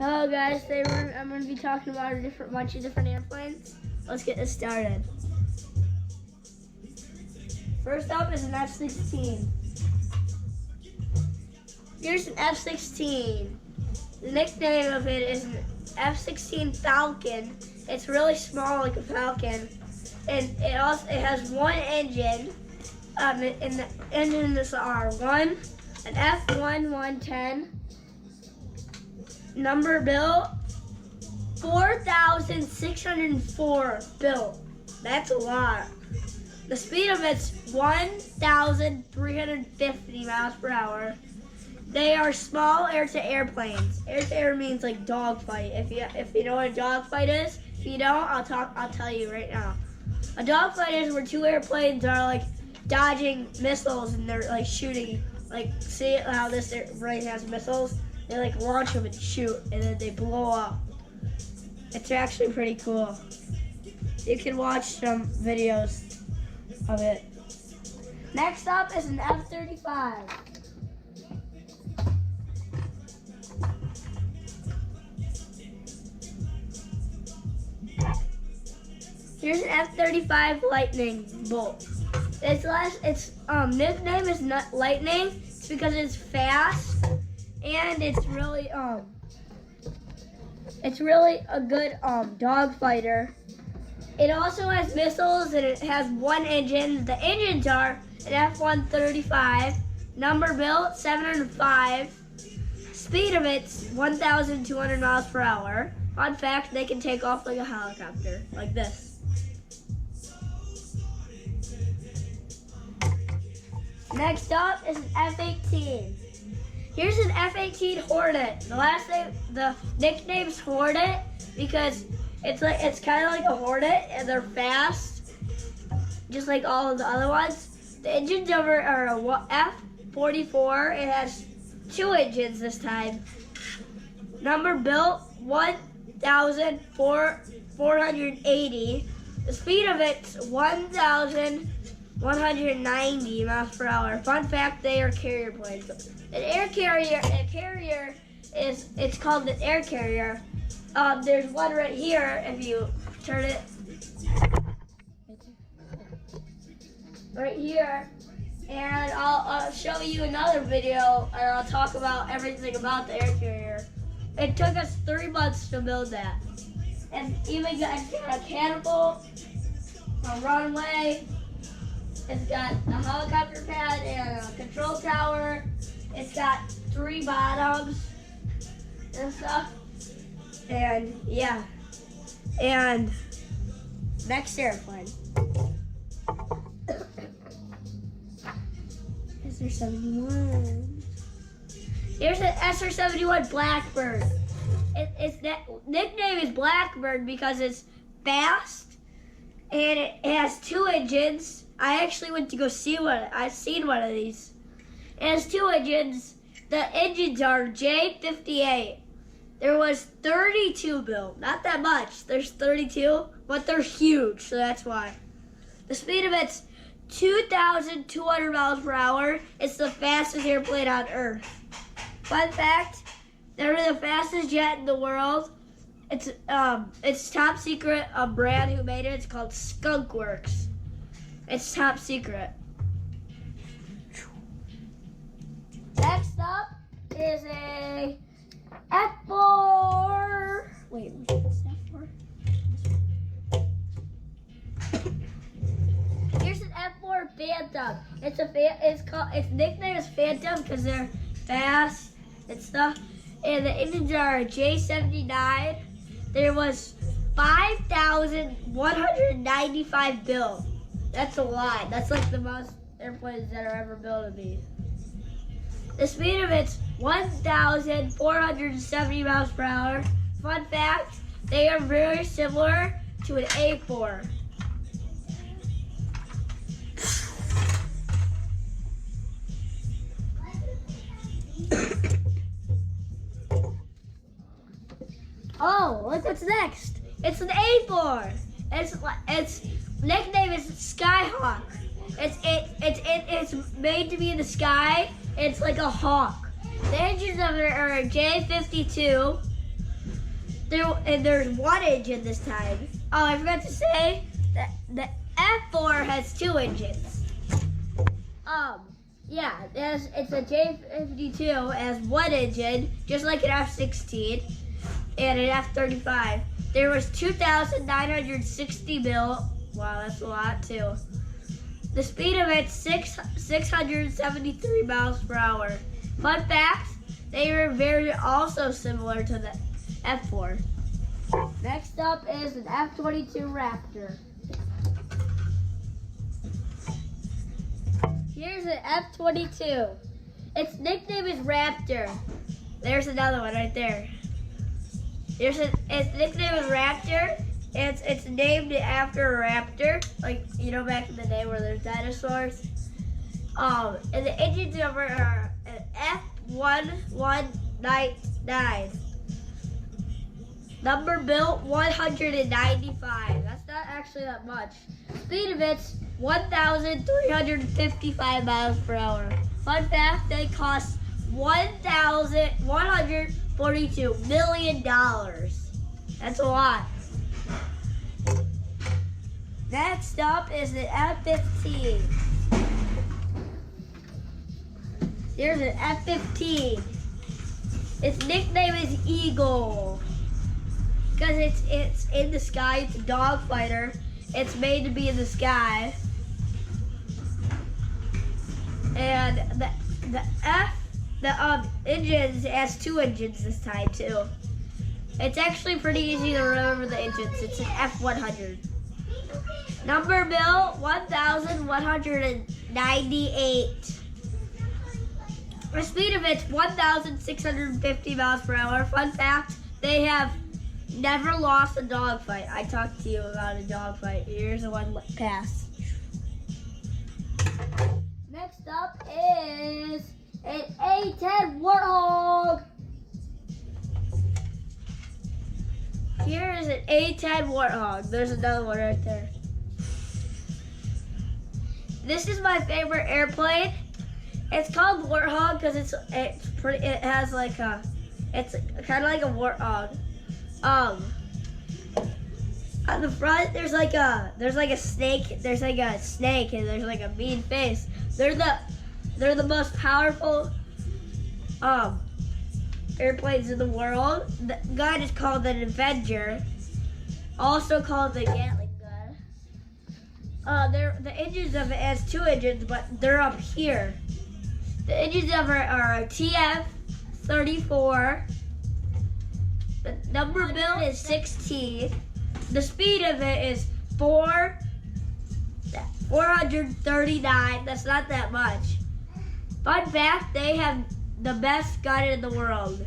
Hello guys, today I'm going to be talking about a bunch of different airplanes. Let's get this started. First up is an F-16. Here's an F-16. The nickname of it is an F-16 Falcon. It's really small like a Falcon. And it has one engine. And the engines are an F1110. Number built 4,604 built. That's a lot. The speed of it's 1,350 miles per hour. They are small air-to-air planes. Air-to-air means like dogfight. If you know what a dogfight is, if you don't, I'll tell you right now. A dogfight is where two airplanes are like dodging missiles and they're like shooting. Like, see how this airplane has missiles? They like launch them and shoot, and then they blow up. It's actually pretty cool. You can watch some videos of it. Next up is an F-35. Here's an F-35 Lightning Bolt. Its nickname is Lightning. It's because it's fast. And it's really a good dog fighter. It also has missiles and it has one engine. The engines are an F-135, number built 705. Speed of it's 1,200 miles per hour. Fun fact, they can take off like a helicopter, like this. Next up is an F-18. Here's an F-18 Hornet. The nickname's Hornet because it's kind of like a Hornet and they're fast, just like all of the other ones. The engines are a F-44. It has two engines this time. Number built 1,480. The speed of it's 1,190 miles per hour. Fun fact, they are carrier planes. It's called an air carrier. There's one right here if you turn it. Right here. And I'll show you another video and I'll talk about everything about the air carrier. It took us 3 months to build that. And even got a catapult, a runway. It's got a helicopter pad and a control tower. It's got 3 bottoms and stuff. And yeah. And next airplane. SR-71. Here's an SR-71 Blackbird. Its nickname is Blackbird because it's fast and it has 2 engines. I actually went to go see one. I've seen one of these. It has 2 engines. The engines are J58. There was 32 built. Not that much. There's 32, but they're huge, so that's why. The speed of it's 2,200 miles per hour. It's the fastest airplane on Earth. Fun fact, they're the fastest jet in the world. It's top secret. A brand who made it. It's called Skunk Works. It's top secret. Next up is a F4. Wait, what's F4? Here's an F4 Phantom. Its nickname is Phantom because they're fast and stuff. And the engines are J79. There was 5,195 built. That's a lot. That's like the most airplanes that are ever built of these. The speed of it's 1,470 miles per hour. Fun fact, they are very similar to an A4. Oh, look what's next. It's an A4. Its nickname is Skyhawk. It's made to be in the sky. It's like a hawk. The engines of it are a J52. there's one engine this time. Oh, I forgot to say that the F4 has 2 engines. Yeah, it's a J52 as 1 engine, just like an F16 and an F35. There was 2,960 mil. Wow, that's a lot too. The speed of it's 673 miles per hour. Fun fact, they were very also similar to the F4. Next up is an F-22 Raptor. Here's an F-22. Its nickname is Raptor. There's another one right there. Its nickname is Raptor. It's named after a raptor, like back in the day where there's dinosaurs. And the engines number are an F1199. Number built 195. That's not actually that much. Speed of it's 1,355 miles per hour. Fun fact, they cost $1,142 million. That's a lot. Next up is the F-15. Here's an F-15. Its nickname is Eagle because it's in the sky. It's a dogfighter. It's made to be in the sky. And the engines has 2 engines this time too. It's actually pretty easy to remember the engines. It's an F-100. Number built 1,198. The speed of it's 1,650 miles per hour. Fun fact, they have never lost a dogfight. I talked to you about a dogfight. Here's the one pass. Next up is an A-10 Warthog. Here is an A-10 Warthog. There's another one right there. This is my favorite airplane. It's called Warthog because it's kind of like a warthog. On the front there's like a snake. There's like a snake and there's like a mean face. They're the most powerful airplanes in the world. The gun is called an Avenger, also called the Gatling gun. The engines of it has 2 engines, but they're up here. The engines of it are a TF-34. The number built is 16. The speed of it is 439. That's not that much. Fun fact, they have the best gun in the world.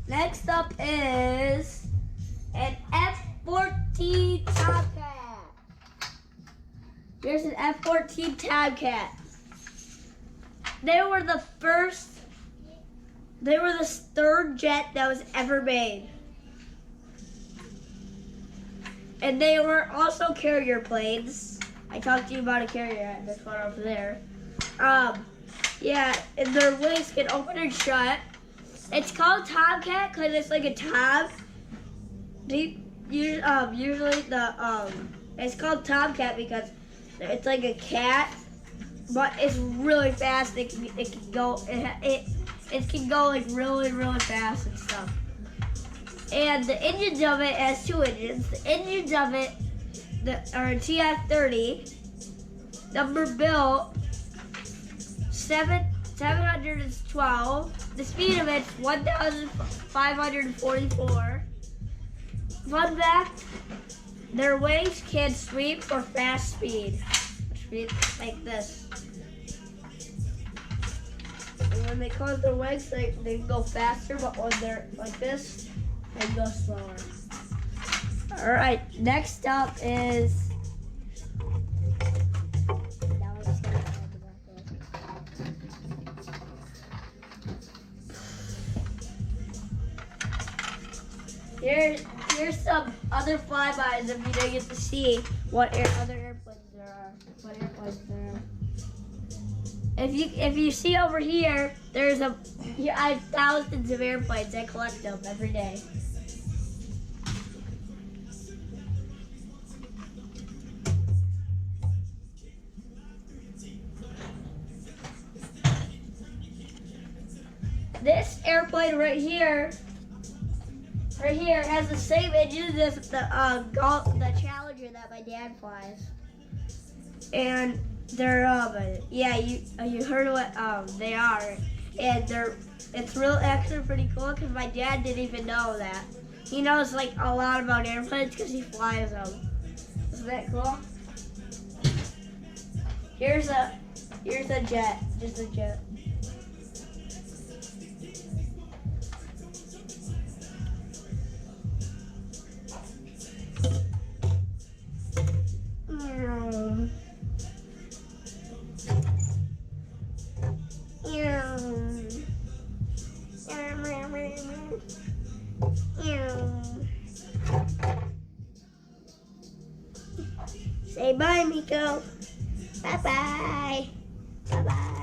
Next up is an F-14 Tomcat. Here's an F-14 Tomcat. They were the 3rd jet that was ever made. And they were also carrier planes. I talked to you about a carrier at this one over there. Yeah, and their wings can open and shut. It's called Tomcat because it's like a tom. Usually it's called Tomcat because it's like a cat, but it's really fast. It can go like really fast and stuff. And the engines of it has 2 engines. The engines of it are a TF-30. Number built 712. The speed of it's 1,544. Fun fact, their wings can sweep or fast speed. Like this. And when they close their wings, they can go faster, but when they're like this, they go slower. Alright, next up is... Here's some other flybys if you didn't get to see what other airplanes there are. What airplanes there are. If you see over here, I have thousands of airplanes. I collect them every day. This airplane right here has the same engine as the Challenger that my dad flies. And they're you heard what they are, and it's real actually pretty cool because my dad didn't even know that. He knows like a lot about airplanes because he flies them. Isn't that cool? Here's a jet, just a jet. Say bye, Miko. Bye-bye. Bye-bye.